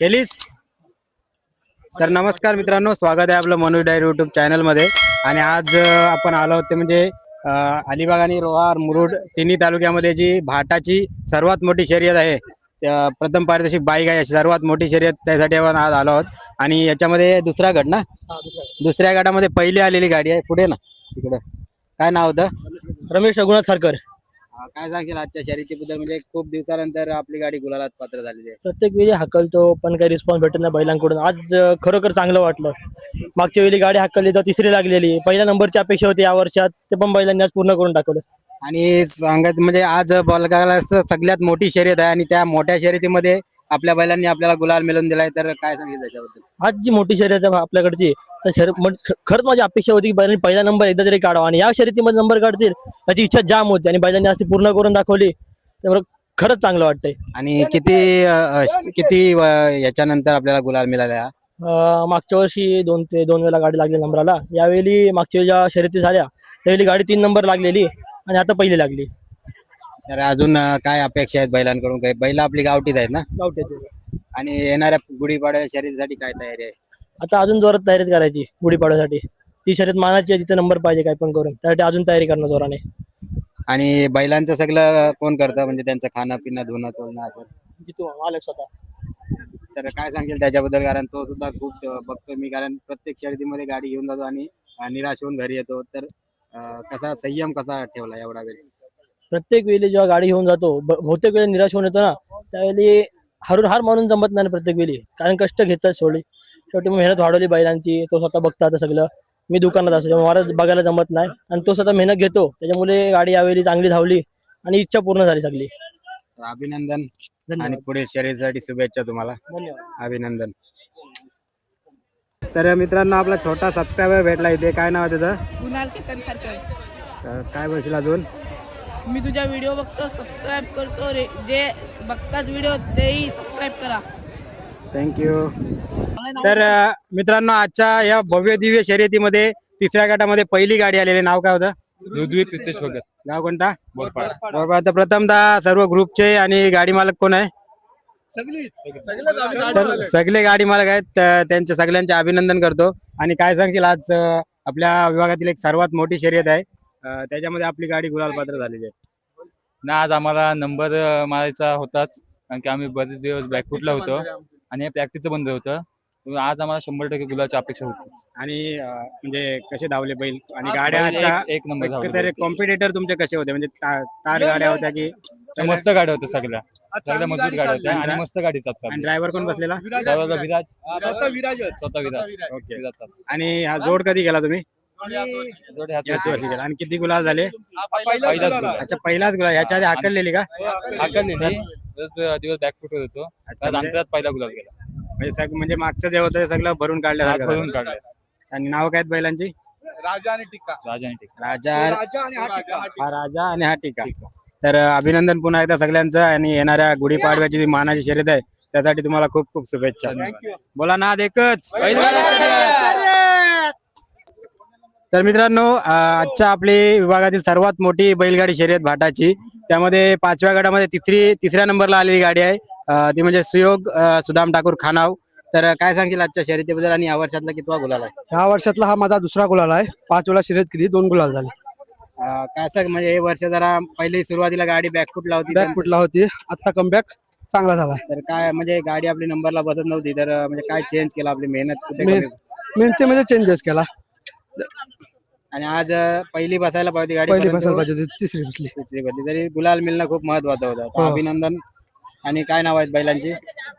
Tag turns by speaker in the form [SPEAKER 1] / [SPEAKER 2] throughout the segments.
[SPEAKER 1] केलीस तर नमस्कार मित्रांनो, स्वागत आहे आपलं मनोज डायरी युट्यूब चॅनल मध्ये. आणि आज आपण आलो होते म्हणजे अलिबाग आणि रोहा मुरुड तिन्ही तालुक्यामध्ये जी भाटाची सर्वात मोठी शर्यत आहे, प्रथम पारितोषिक बाईक आहे, सर्वात मोठी शर्यत त्यासाठी आपण आज आलो आहोत. आणि याच्यामध्ये दुसरा गट ना, दुसऱ्या गटामध्ये पहिली आलेली गाडी आहे. पुढे ना तिकडे काय नाव होतं?
[SPEAKER 2] रमेश रघुनाथ खारकर.
[SPEAKER 1] काय सांगेल आजच्या शर्यतीबद्दल? म्हणजे खूप दिवसानंतर आपली गाडी गुलालात पात्र झालेली आहे.
[SPEAKER 2] प्रत्येक वेळी हाकलतो पण काही रिस्पॉन्स भेटत नाही बैलांकडून. आज खरोखर चांगलं वाटलं. मागच्या वेळी गाडी हाकलली तर तिसरी लागलेली, पहिल्या नंबरची अपेक्षा होती या वर्षात, ते पण बैलांनी आज पूर्ण करून टाकलं.
[SPEAKER 1] आणि सांगत म्हणजे आज बॉलगाला सगळ्यात मोठी शर्यत आहे आणि त्या मोठ्या शर्यतीमध्ये आपल्या बैलांनी आपल्याला गुलाल मिळवून दिलाय. तर काय सांगितलं त्याच्याबद्दल?
[SPEAKER 2] आज जी मोठी शर्यत आहे आपल्याकडची, तर खरंच माझी अपेक्षा होती की बैलांनी पहिला नंबर एकदा तरी काढावा आणि या शर्यतीमध्ये नंबर काढतील याची इच्छा जाम होती आणि बैलांनी आज ती पूर्ण करून दाखवली. त्यामुळे खरंच चांगलं वाटतंय.
[SPEAKER 1] आणि किती किती याच्यानंतर आपल्याला गुलाल मिळाला?
[SPEAKER 2] मागच्या वर्षी दोन वेळा गाडी लागली नंबराला. यावेळी मागच्या ज्या शर्यती झाल्या त्यावेळी गाडी 3 नंबर लागलेली आणि आता पहिली लागली.
[SPEAKER 1] तर अजून काय अपेक्षा आहेत बैलांकडून? काही बैल आपली गावठीच आहेत ना?
[SPEAKER 2] गावठ्याची.
[SPEAKER 1] आणि येणाऱ्या गुढीपाडव्या शर्यतीसाठी काय तयारी आहे?
[SPEAKER 2] आता अजून जोरात तयारीच करायची गुढीपाडव्यासाठी. ती शर्यत मानाची आहे, तिथे नंबर पाहिजे काय पण करून, त्यासाठी अजून तयारी करणं जोराने.
[SPEAKER 1] आणि बैलांचं सगळं कोण करतं? म्हणजे त्यांचं खाणं पिणं धुणं चोळणं असं?
[SPEAKER 2] जितू मालक स्वतः.
[SPEAKER 1] तर काय सांगेल त्याच्याबद्दल? कारण तो सुद्धा खूप बघतोय मी, कारण प्रत्येक शर्यतीमध्ये गाडी घेऊन जातो आणि निराश होऊन घरी येतो. तर कसा संयम कसा ठेवला एवढा वेळ?
[SPEAKER 2] प्रत्येक वेळी जेव्हा गाडी घेऊन जातो, बहुतेक वेळी निराश होऊन येतो ना, त्यावेळी हार मानून जमत नाही प्रत्येक वेळी, कारण कष्ट घेतात शेवटी मेहनत वाढवली बैलांची. तो स्वतः बघतो आता सगळं. मी दुकानात असतो तेव्हा मला बघायला जमत नाही आणि तो स्वतः मेहनत घेतो, त्याच्यामुळे गाडी यावेळी चांगली धावली आणि इच्छा पूर्ण झाली सगळी.
[SPEAKER 1] अभिनंदन आणि पुढे शर्यतीसाठी शुभेच्छा तुम्हाला.
[SPEAKER 2] धन्यवाद.
[SPEAKER 1] अभिनंदन. तर मित्रांनो, आपला छोटा सबस्क्रायबर भेटला इथे. काय नाव आहे तुझं?
[SPEAKER 3] कुणाल केतन खारकर.
[SPEAKER 1] काय बोलशील अजून?
[SPEAKER 3] मी तुझा व्हिडिओ बघतो, सबस्क्राईब करतो रे. जे बघतात व्हिडिओ तेही सबस्क्राईब करा.
[SPEAKER 1] थँक्यू. तर मित्रांनो, आजच्या या भव्य दिव्य शर्यतीमध्ये तिसऱ्या गटामध्ये पहिली गाडी आलेली. नाव काय होतं? गाव कोणता? बोरपाड. तर प्रथमतः सर्व ग्रुपचे आणि गाडी मालक कोण आहे? सगळे गाडी मालक आहेत. त्यांच्या सगळ्यांचे अभिनंदन करतो. आणि काय सांगशील, आज आपल्या विभागातील एक सर्वात मोठी शर्यत आहे, त्याच्यामध्ये आपली गाडी गुलाल पात्र झालेली आहे
[SPEAKER 4] ना. आज आम्हाला नंबर मारायचा होताच, कारण की आम्ही बरेच दिवस बॅकफुटला होतो आणि प्रॅक्टिसचं बंद होतं. आज आम्हाला 100% गुलाची अपेक्षा होती.
[SPEAKER 1] आणि म्हणजे कसे धावले बैल आणि गाड्या?
[SPEAKER 4] एक नंबर.
[SPEAKER 1] तर कॉम्पिटिटर तुमचे कसे होते? म्हणजे ताट गाड्या होत्या की?
[SPEAKER 4] मस्त गाड्या होत्या, सगळ्या मजबूत गाड्या होत्या आणि मस्त गाडी चालतात.
[SPEAKER 1] आणि ड्रायव्हर कोण बसलेला?
[SPEAKER 4] विराज.
[SPEAKER 1] ओके. आणि हा जोड कधी गेला तुम्ही? याच वर्षी गेला. आणि किती गुलाल झाले? अच्छा, पहिलाच गुलाल. याच्या आधी हाकललेली का?
[SPEAKER 4] हाकललेली. दिवस बॅकफुट होतो, अंतरात पहिला गुलाल गेला.
[SPEAKER 1] म्हणजे मागचं जे होतं सगळं भरून काढलं. आणि नाव काय बैलांची?
[SPEAKER 4] राजा आणि टिक्का.
[SPEAKER 1] राजा आणि हा टिक्का. तर अभिनंदन पुन्हा एकदा सगळ्यांचं. आणि येणाऱ्या गुढीपाडव्याची जी मानाची शर्यत आहे त्यासाठी तुम्हाला खूप खूप शुभेच्छा. बोला नाद एकच. तर मित्रांनो, आजच्या आपली विभागातील सर्वात मोठी बैलगाडी शर्यत भाटाची, त्यामध्ये 5व्या गटामध्ये तिसऱ्या नंबरला आलेली गाडी आहे, ती म्हणजे सुयोग सुदाम ठाकूर खानाव. तर काय सांगशील आजच्या शर्यतीबद्दल आणि या वर्षातला कितवा गुलाल आहे?
[SPEAKER 2] ह्या वर्षातला हा माझा दुसरा गुलाल आहे. 5 वेळा शर्यत केली, 2 गुलाल झाले.
[SPEAKER 1] काय म्हणजे हे वर्ष जरा पहिली सुरुवातीला गाडी बॅकफुटला
[SPEAKER 2] होती, आता कमबॅक चांगला झाला.
[SPEAKER 1] तर काय म्हणजे गाडी आपली नंबरला बसत नव्हती, तर म्हणजे काय चेंज केला? आपली मेहनत कुठे
[SPEAKER 2] मेहनतीमध्ये चेंजेस केला.
[SPEAKER 1] आणि आज पहिली बसायला पाहिजे गाडी,
[SPEAKER 2] तिसरी
[SPEAKER 1] बसली तरी गुलाल मिळणं खूप महत्वाचं होतं. अभिनंदन. आणि काय नाव आहेत बैलांची?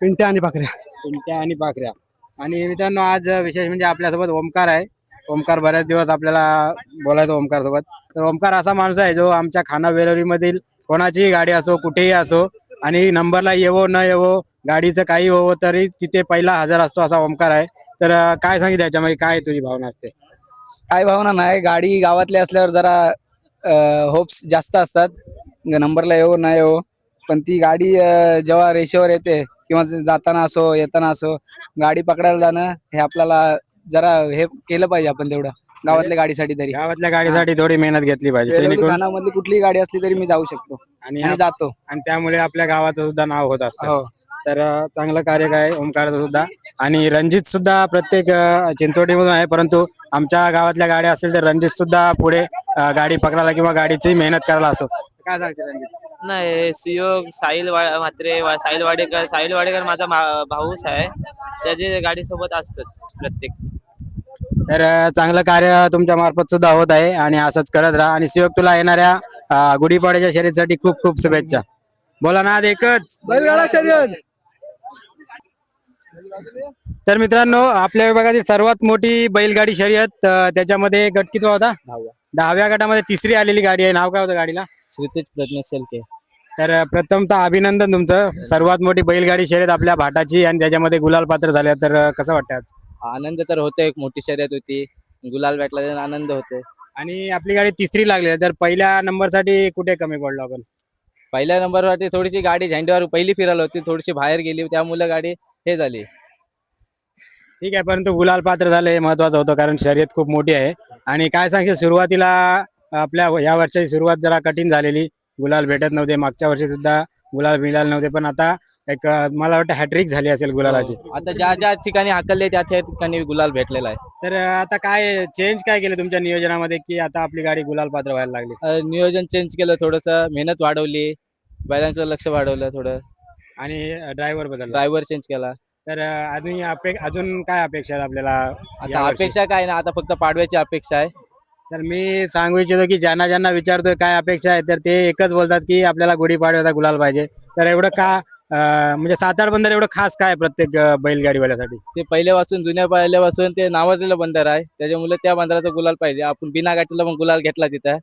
[SPEAKER 2] पिंट्या आणि पाखऱ्या.
[SPEAKER 1] पिंट्या आणि पाखऱ्या. आणि मित्रांनो, आज विशेष म्हणजे आपल्यासोबत ओमकार आहे. ओमकार बऱ्याच दिवस आपल्याला बोलायचं ओमकार सोबत. तर ओमकार असा माणूस आहे जो आमच्या खाना वेलोरी मधील कोणाचीही गाडी असो, कुठेही असो, आणि नंबरला येवो न येवो, गाडीचं काही हो तरी तिथे पहिला हजर असतो, असा ओमकार आहे. तर काय सांगितलं याच्यामध्ये? काय तुझी भावना असते?
[SPEAKER 5] काय भावना नाही, गाडी गावातली असल्यावर जरा होप्स जास्त असतात, नंबरला येऊ ना येऊ. पण ती गाडी जेव्हा रेषेवर येते किंवा जाताना असो येताना असो, गाडी पकडायला जाणं हे आपल्याला जरा हे केलं पाहिजे आपण तेवढं. गावातल्या गाडीसाठी तरी
[SPEAKER 1] गावातल्या गाडीसाठी थोडी मेहनत घेतली पाहिजे
[SPEAKER 5] वेळोवेळी
[SPEAKER 1] जेणेकरून
[SPEAKER 5] खानामधली कुठलीही गाडी असली तरी मी जाऊ शकतो
[SPEAKER 1] आणि
[SPEAKER 5] आणि जातो.
[SPEAKER 1] आणि त्यामुळे आपल्या गावाचं सुद्धा नाव होत असतं.
[SPEAKER 5] हो
[SPEAKER 1] तर चांगलं कार्य काय ओमकारचं सुद्धा. आणि रणजित सुद्धा प्रत्येक चिंचोटीमधून आहे, परंतु आमच्या गावातल्या गाड्या असतील तर रणजित सुद्धा पुढे गाडी पकडायला किंवा गाडीची मेहनत करायला असतो. काय सांगते रणजित?
[SPEAKER 6] नाही सुयोग साहिल वाडेकर माझा भाऊच आहे. त्याची गाडी सोबत असतोच प्रत्येक.
[SPEAKER 1] तर चांगलं कार्य तुमच्या मार्फत सुद्धा होत आहे आणि असंच करत राहा. आणि सुयोग तुला येणाऱ्या गुढीपाडव्याच्या शर्यतीसाठी खूप खूप शुभेच्छा. बोला ना एकच
[SPEAKER 5] बैलगाडा शर्यत.
[SPEAKER 1] तर मित्रांनो, आपल्या विभागातील सर्वात मोठी बैलगाडी शर्यत त्याच्यामध्ये गट किती होता? 10व्या गटामध्ये तिसरी आलेली गाडी आहे. नाव काय होतं गाडीला?
[SPEAKER 6] श्रीतेज प्रज्ञा शेलके.
[SPEAKER 1] तर प्रथमतः अभिनंदन तुमचं. सर्वात मोठी बैलगाडी शर्यत आपल्या भाटाची आणि त्याच्यामध्ये गुलाल पात्र झाले. तर कसं वाटतं आज?
[SPEAKER 6] आनंद तर होतो. एक मोठी शर्यत होती, गुलाल भेटला तर आनंद होतो.
[SPEAKER 1] आणि आपली गाडी तिसरी लागली आहे, तर पहिल्या नंबरसाठी कुठे कमी पडलो आपण?
[SPEAKER 6] पहिल्या नंबरवरती थोडीशी गाडी झेंड्यावर पहिली फिरायला होती, थोडीशी बाहेर गेली, त्यामुळे गाडी हे झाली.
[SPEAKER 1] ठीक आहे, परंतु गुलाल पात्र झालं हे महत्वाचं होतं, कारण शर्यत खूप मोठी आहे. आणि काय सांगशील, सुरुवातीला आपल्या या वर्षाची सुरुवात जरा कठीण झालेली, गुलाल भेटत नव्हते. मागच्या वर्षी सुद्धा गुलाल मिळाले नव्हते, पण आता एक मला वाटतं हॅट्रिक झाली असेल गुलालाची.
[SPEAKER 6] आता ज्या ज्या ठिकाणी हाकलले त्या त्या ठिकाणी गुलाल भेटलेला आहे.
[SPEAKER 1] तर आता काय चेंज काय केलं तुमच्या नियोजनामध्ये की आता आपली गाडी गुलाल पात्र व्हायला लागली?
[SPEAKER 6] नियोजन चेंज केलं, थोडंसं मेहनत वाढवली, बैलांकडे लक्ष वाढवलं थोडं,
[SPEAKER 1] आणि ड्रायव्हर बदलला.
[SPEAKER 6] ड्रायव्हर चेंज केला.
[SPEAKER 1] तर अजून काय अपेक्षा आहेत आपल्याला
[SPEAKER 6] आता
[SPEAKER 1] यावर्षी?
[SPEAKER 6] अपेक्षा काय ना, आता फक्त पाडव्याची अपेक्षा आहे.
[SPEAKER 1] तर मी सांगू इच्छितो की ज्यांना ज्यांना विचारतोय काय अपेक्षा आहे, तर ते एकच बोलतात की आपल्याला गुढीपाडव्याचा गुलाल पाहिजे. तर एवढं का म्हणजे सातार बंदर एवढं खास काय प्रत्येक बैलगाडीवाल्यासाठी?
[SPEAKER 6] ते पहिल्यापासून जुन्या पहिल्यापासून ते नावाजलेलं बंदर आहे, त्याच्यामुळे त्या बंदराचा गुलाल पाहिजे. आपण बिना गाठीला पण गुलाल घेतला तिथं,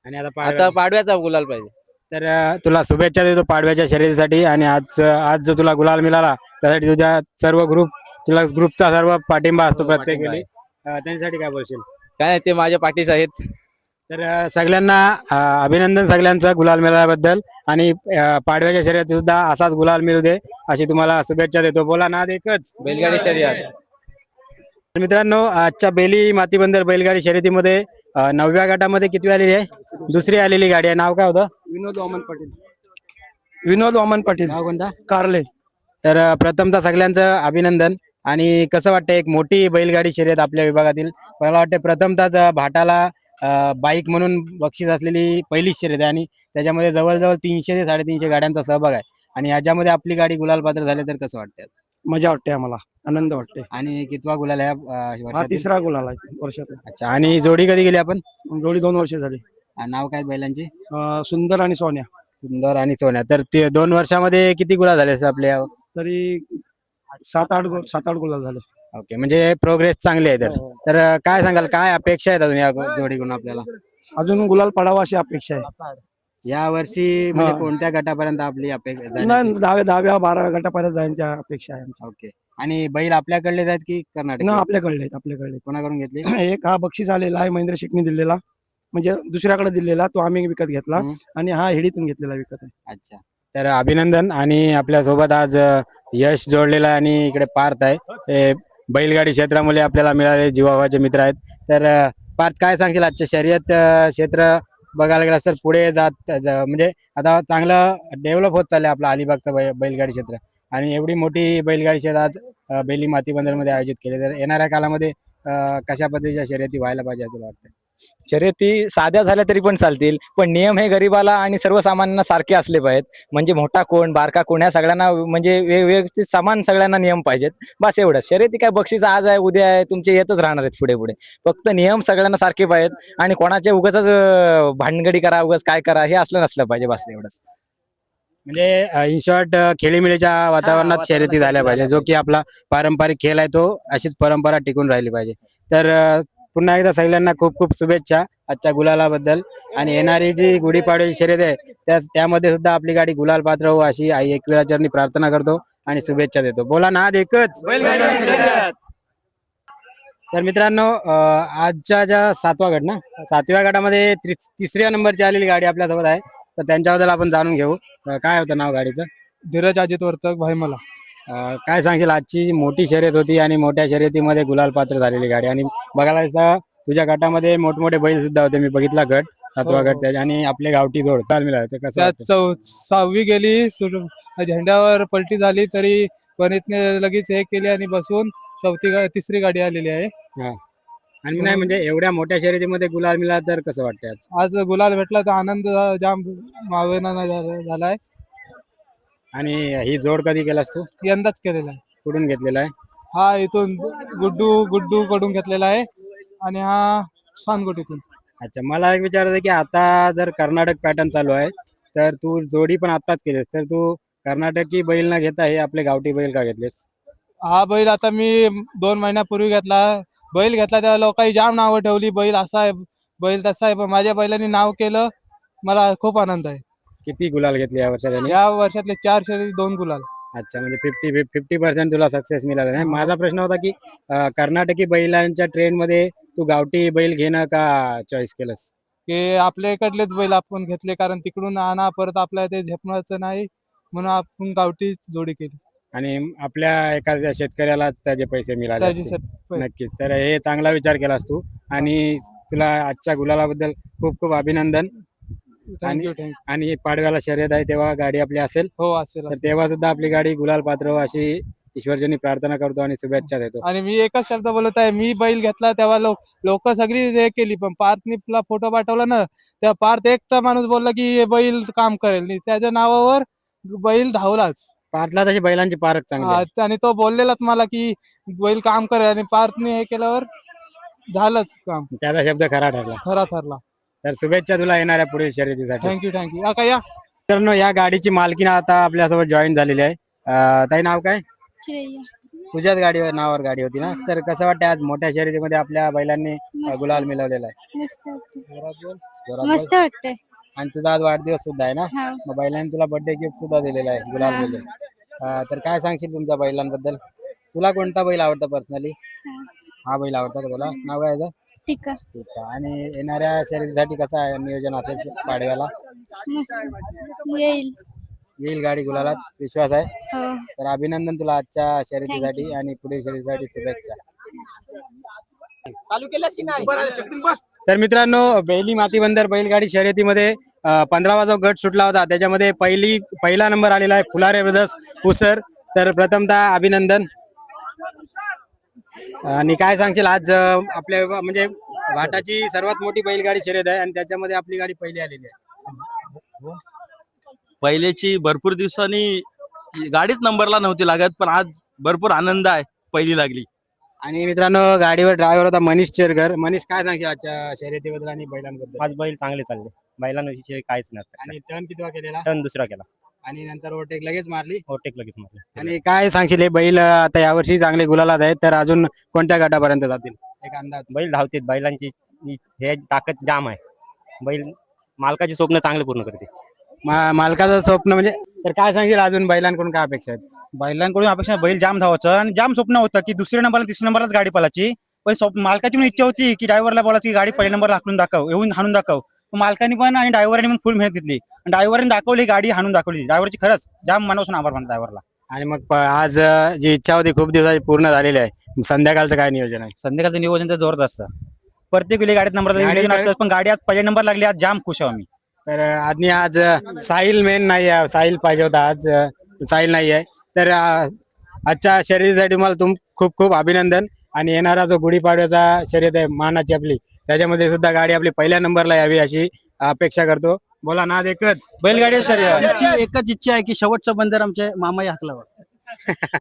[SPEAKER 1] आणि आता
[SPEAKER 6] आता पाडव्याचा गुलाल पाहिजे.
[SPEAKER 1] तर तुला शुभेच्छा देतो पाडव्याच्या शर्यतीसाठी. आणि आज जो तुला गुलाल मिळाला त्यासाठी तुझ्या तुला ग्रुपचा सर्व पाठिंबा असतो प्रत्येक
[SPEAKER 6] पाठिंबा
[SPEAKER 1] वेळी. त्यांच्यासाठी काय बोलशील?
[SPEAKER 6] काय नाही, ते माझ्या पाठीस आहेत.
[SPEAKER 1] तर सगळ्यांना अभिनंदन सगळ्यांचं गुलाल मिळाल्याबद्दल. आणि पाडव्याच्या शर्यतीत सुद्धा असाच गुलाल मिळू दे अशी तुम्हाला शुभेच्छा देतो. बोला नाद एकच,
[SPEAKER 6] बैलगाडी शर्यत.
[SPEAKER 1] तर मित्रांनो, आजच्या बेली मातीबंदर बैलगाडी शर्यतीमध्ये 9व्या गटामध्ये किती आलेली आहे? दुसरी आलेली गाडी आहे. नाव काय होतं?
[SPEAKER 2] विनोद वामन पाटील.
[SPEAKER 1] नाव कोणता?
[SPEAKER 2] कारले.
[SPEAKER 1] तर प्रथमतः सगळ्यांचं अभिनंदन. आणि कसं वाटतं एक मोठी बैलगाडी शर्यत आपल्या विभागातील? मला वाटतं प्रथमतः भाटाला बाईक म्हणून बक्षीस असलेली पहिलीच शर्यत आहे, आणि त्याच्यामध्ये जवळजवळ 300 ते 350 गाड्यांचा सहभाग आहे. आणि याच्यामध्ये आपली गाडी गुलाल पात्र झाली, तर कसं वाटतं?
[SPEAKER 2] मजा वाटते आम्हाला, आनंद वाटते.
[SPEAKER 1] आणि कितवा गुलाल आहे
[SPEAKER 2] हा
[SPEAKER 1] वर्षातील?
[SPEAKER 2] 3रा गुलाल आहे वर्षात.
[SPEAKER 1] अच्छा. आणि जोडी कधी गेली आपण?
[SPEAKER 2] जोडी 2 वर्ष झाली.
[SPEAKER 1] नाव काय बैलांची?
[SPEAKER 2] सुंदर आणि सोन्या.
[SPEAKER 1] सुंदर आणि सोन्या. तर ते 2 वर्षामध्ये किती गुलाल झाले असं आपल्या?
[SPEAKER 2] तरी 7-8 गुलाल झाले.
[SPEAKER 1] ओके, म्हणजे प्रोग्रेस चांगली आहे. तर काय सांगाल, काय अपेक्षा आहेत अजून या जोडीकडून आपल्याला?
[SPEAKER 2] अजून गुलाल पडावा अशी अपेक्षा आहे.
[SPEAKER 1] या वर्षी म्हणजे
[SPEAKER 2] हा.
[SPEAKER 1] कोणत्या गटापर्यंत आपली अपेक्षा?
[SPEAKER 2] नाही, 10व्या-12व्या गटापर्यंत जायची अपेक्षा आहे आमची.
[SPEAKER 1] ओके. आणि बैल आपल्याकडले आहेत की कर्नाटक?
[SPEAKER 2] ना, आपल्याकडले आहेत.
[SPEAKER 1] कोणाकडून घेतले?
[SPEAKER 2] एक हा बक्षीस आलेला आहे, महेंद्र शेटनी दिलेला, म्हणजे दुसऱ्याकडे दिलेला, तो आम्ही विकत घेतला.
[SPEAKER 1] हम्म.
[SPEAKER 2] आणि हा हेडीतून घेतलेला विकत आहे.
[SPEAKER 1] अच्छा. तर अभिनंदन. आणि आपल्या सोबत आज यश जोडलेला आहे आणि इकडे पार्थ आहे. हे बैलगाडी क्षेत्रामुळे आपल्याला मिळाले जीवाभावाचे मित्र आहेत. तर पार्थ, काय सांगशील आजच्या शर्यत क्षेत्र बघायला गेला तर पुढे म्हणजे आता चांगलं डेव्हलप होत चाललंय आपलं अलिबागचं बैलगाडी क्षेत्र. आणि एवढी मोठी बैलगाडी शर्यत आज बेली माती बंदरमध्ये आयोजित केली, तर येणाऱ्या काळामध्ये कशा पद्धतीच्या शर्यती व्हायला पाहिजे तुला वाटतं?
[SPEAKER 7] शर्यती साध्या झाल्या तरी पण चालतील, पण नियम हे गरीबाला आणि सर्वसामान्यांना सारखे असले पाहिजेत. म्हणजे मोठा कोण बारका कोण ह्या सगळ्यांना म्हणजे वेगवेगळे समान सगळ्यांना नियम पाहिजेत. बस एवढंच. शर्यती काय बक्षीस आज आहे उद्या आहे तुमचे येतच राहणार आहेत पुढे पुढे. फक्त नियम सगळ्यांना सारखे पाहिजेत आणि कोणाचे उगाच भानगडी करा, उगाच काय करा हे असलं नसलं पाहिजे. बस एवढंच.
[SPEAKER 1] म्हणजे इन शॉर्ट खेळीमेळीच्या वातावरणात शर्यती झाल्या पाहिजे. जो की आपला पारंपरिक खेळ आहे तो अशीच परंपरा टिकून राहिली पाहिजे. तर पुन्हा एकदा सगळ्यांना खूप खूप शुभेच्छा आजच्या गुलालाबद्दल. आणि येणारी जी गुढीपाडव्याची शर्यत आहे त्यामध्ये सुद्धा आपली गाडी गुलाल पात्र हो अशी आई एकविराचरणी प्रार्थना करतो आणि शुभेच्छा देतो. बोला नाद एकच. तर मित्रांनो, आजच्या ज्या 7वा गट ना, 7व्या गटामध्ये तिसऱ्या नंबरची आलेली गाडी आपल्यासोबत आहे. तर त्यांच्याबद्दल आपण जाणून घेऊ. काय होतं नाव गाडीचं?
[SPEAKER 2] धीरज अजित वर्तक भाई मला.
[SPEAKER 1] काय सांगेल, आजची मोठी शर्यत होती आणि मोठ्या शर्यतीमध्ये गुलाल पात्र झालेली गाडी. आणि बघायला तुझ्या गटामध्ये मोठमोठे बैल सुद्धा होते, मी बघितला गट 7वा
[SPEAKER 8] हो,
[SPEAKER 1] गट
[SPEAKER 8] हो.
[SPEAKER 1] त्याच्या आणि आपले गावठी जोड काल मिळालं ते कसं
[SPEAKER 8] त्यात
[SPEAKER 1] वाटतं?
[SPEAKER 8] 6वी गेली झेंड्यावर पलटी झाली तरी वनितने लगेच हे केली आणि बसवून तिसरी गाडी आलेली आहे.
[SPEAKER 1] आणि नाही म्हणजे एवढ्या मोठ्या शर्यतीमध्ये गुलाल मिळाला तर कसं वाटतं आज?
[SPEAKER 8] आज गुलाल भेटला तर आनंद जाम मावेना झालाय.
[SPEAKER 1] आणि ही जोड कधी केलास तू?
[SPEAKER 8] यंदाच केलेला आहे.
[SPEAKER 1] कुठून घेतलेला आहे?
[SPEAKER 8] हा इथून गुड्डू कडून घेतलेला आहे आणि हा सानगोटीतून.
[SPEAKER 1] अच्छा, मला एक विचारायचं आहे की आता जर कर्नाटक पॅटर्न चालू आहे तर तू जोडी पण आत्ताच केलीस, तर तू कर्नाटकी बैल न घेता हे आपले गावठी बैल का घेतलेस?
[SPEAKER 8] हा बैल आता मी 2 महिन्यापूर्वी घेतला. बैल घेतला तेव्हा लोकांनी जाम नावं ठेवली, बैल असा आहे बैल तसा आहे, पण माझ्या बैलांनी नाव केलं. मला खूप आनंद आहे.
[SPEAKER 1] किती गुलाल घेतले या वर्षात?
[SPEAKER 8] या वर्षातले 4 शर्यती 2 गुलाल.
[SPEAKER 1] अच्छा, म्हणजे 50% तुला सक्सेस मिळाला नाही. माझा प्रश्न होता की कर्नाटकी बैलांच्या ट्रेंड मध्ये तू गावठी बैल घेणं का चॉईस केलंस?
[SPEAKER 8] की आपल्या इकडलेच बैल आपण घेतले, कारण तिकडून आणा परत आपल्या ते झेपण्याचं नाही, म्हणून आपण गावठी जोडी केली.
[SPEAKER 1] आणि आपल्या एखाद्या शेतकऱ्याला त्याचे पैसे मिळाले असतील.
[SPEAKER 8] त्याची
[SPEAKER 1] नक्कीच, तर हे चांगला विचार केलास तू आणि तुला आजच्या गुलालाबद्दल खूप खूप अभिनंदन.
[SPEAKER 8] थँक्यू.
[SPEAKER 1] आणि पाडव्याला शर्यत आहे तेव्हा गाडी आपली असेल,
[SPEAKER 8] हो असेल
[SPEAKER 1] तर तेव्हा सुद्धा आपली गाडी गुलाल पात्र हो अशी ईश्वरजनी प्रार्थना करतो आणि शुभेच्छा देतो.
[SPEAKER 8] आणि मी एकच शब्द बोलत आहे, मी बैल घेतला तेव्हा लोक सगळी हे केली, पण पार्थनीला फोटो पाठवला ना, तेव्हा पार्थ एकटा माणूस बोलला की हे बैल काम करेल नाही, त्याच्या नावावर बैल धावलाच.
[SPEAKER 1] पार्थला तशी बैलांची पारख चांगली आहे.
[SPEAKER 8] आणि तो बोललेलाच मला की बैल काम करेल, आणि पार्थने हे केल्यावर झालंच काम,
[SPEAKER 1] त्याचा शब्द खरा ठरला.
[SPEAKER 8] खरा ठरला.
[SPEAKER 1] तर शुभेच्छा तुला येणाऱ्या पुढील शर्यतीसाठी.
[SPEAKER 8] थँक्यू. आता या
[SPEAKER 1] मित्रांनो, या गाडीची मालकीण आता आपल्यासोबत जॉईन झालेली आहे. ताई, नाव काय? तुझ्याच गाडीवर नावावर गाडी होती ना? तर कसं वाटतं आज मोठ्या शर्यतीमध्ये आपल्या बैलांनी गुलाल मिळवलेला आहे? जोरात बोल.
[SPEAKER 9] वाटतंय.
[SPEAKER 1] आणि तुझा आज वाढदिवस सुद्धा आहे ना?
[SPEAKER 9] हा.
[SPEAKER 1] मग बैलांनी तुला बर्थडे गिफ्ट सुद्धा दिलेलं आहे गुलाल
[SPEAKER 9] हा.
[SPEAKER 1] मध्ये. तर काय सांगशील तुमच्या बैलांबद्दल? तुला कोणता बैल आवडता पर्सनली? हा बैल आवडता का तुला? नाव काय याचं?
[SPEAKER 9] ठीक आहे.
[SPEAKER 1] ठीक आहे. आणि येणाऱ्या शर्यतीसाठी कसं आहे नियोजन असेल पाडव्याला?
[SPEAKER 9] येईल.
[SPEAKER 1] येईल गाडी गुलालात, विश्वास आहे?
[SPEAKER 9] हो.
[SPEAKER 1] तर अभिनंदन तुला आजच्या शर्यतीसाठी आणि पुढील शर्यतीसाठी शुभेच्छा. तर मित्रांनो, बेली मातीबंदर बैलगाडी शर्यतीमध्ये 15वा जो गट सुटला होता त्याच्यामध्ये पहिला नंबर आलेला आहे फुलारे ब्रदर्स उसर. तर प्रथमतः अभिनंदन. आणि काय सांगशील आज आपल्या म्हणजे घाटाची सर्वात मोठी बैलगाडी शर्यत आहे आणि त्याच्यामध्ये आपली गाडी पहिली आलेली आहे.
[SPEAKER 10] पहिल्याची भरपूर दिवसांनी गाडीच नंबरला नव्हती लागत, पण आज भरपूर आनंद आहे पहिली लागली.
[SPEAKER 1] आणि मित्रांनो, गाडीवर ड्रायव्हर होता मनीष चेरकर. मनीष, काय सांगशील आजच्या शर्यतीबद्दल आणि बैलांबद्दल?
[SPEAKER 7] आज बैल चांगले चालले, बैलांविषयी काहीच नसतं.
[SPEAKER 1] आणि टर्न किती केलेला?
[SPEAKER 7] टर्न दुसरा केला,
[SPEAKER 1] आणि नंतर ओव्हरटेक लगेच मारली.
[SPEAKER 7] ओव्हरटेक लगेच मारले.
[SPEAKER 1] आणि काय सांगशील, हे बैल आता यावर्षी चांगले गुलालात आहेत, तर अजून कोणत्या गटापर्यंत जातील एक अंदाज?
[SPEAKER 7] बैल धावतील, बैलांची हे ताकद जाम आहे. बैल मालकाची स्वप्न चांगले पूर्ण करते.
[SPEAKER 1] मालकाचं स्वप्न म्हणजे, तर काय सांगशील अजून बैलांकडून काय अपेक्षा आहेत?
[SPEAKER 11] बैलांकडून अपेक्षा बैल जाम धावायचं आणि जाम स्वप्न होतं की दुसऱ्या नंबरला तिसऱ्या नंबरलाच गाडी पळायची, पण मालकाची पण इच्छा होती की ड्रायव्हरला बोलायची की गाडी पहिल्या नंबरला हाकलून दाखव, येऊन हाणून दाखव. मालकाने पण आणि ड्रायव्हरने पण फुल मेहनत घेतली आणि ड्रायव्हरने दाखवली, गाडी हाणून दाखवली. ड्रायव्हरची खरंच जाम मनापासून आभार मानतो ड्रायव्हरला.
[SPEAKER 1] आणि मग आज जी इच्छा होती खूप दिवसाची पूर्ण झालेली आहे, संध्याकाळचं काय नियोजन आहे?
[SPEAKER 11] संध्याकाळचं नियोजन तर जोरात असतं. प्रत्येक वेळी गाडीत नंबर नियोजन असतं, पण गाडी आज पहिल्या नंबर लागली, आज जाम खुश आहो आम्ही.
[SPEAKER 1] तर आज साहिल मेन नाही आहे, साहिल पाहिजे होता, आज साहिल नाही आहे. तर आजच्या शर्यतीसाठी मला खूप खूप अभिनंदन. आणि येणारा जो गुढीपाडव्याचा शर्यत आहे मानाची आपली, त्याच्यामध्ये सुद्धा गाडी आपली पहिल्या नंबरला यावी अशी अपेक्षा करतो. बोला, नाद एकच बैलगाडी शर्यत.
[SPEAKER 2] एकच इच्छा आहे की शेवटचा बंदर आमचे मामाई हाकलावा.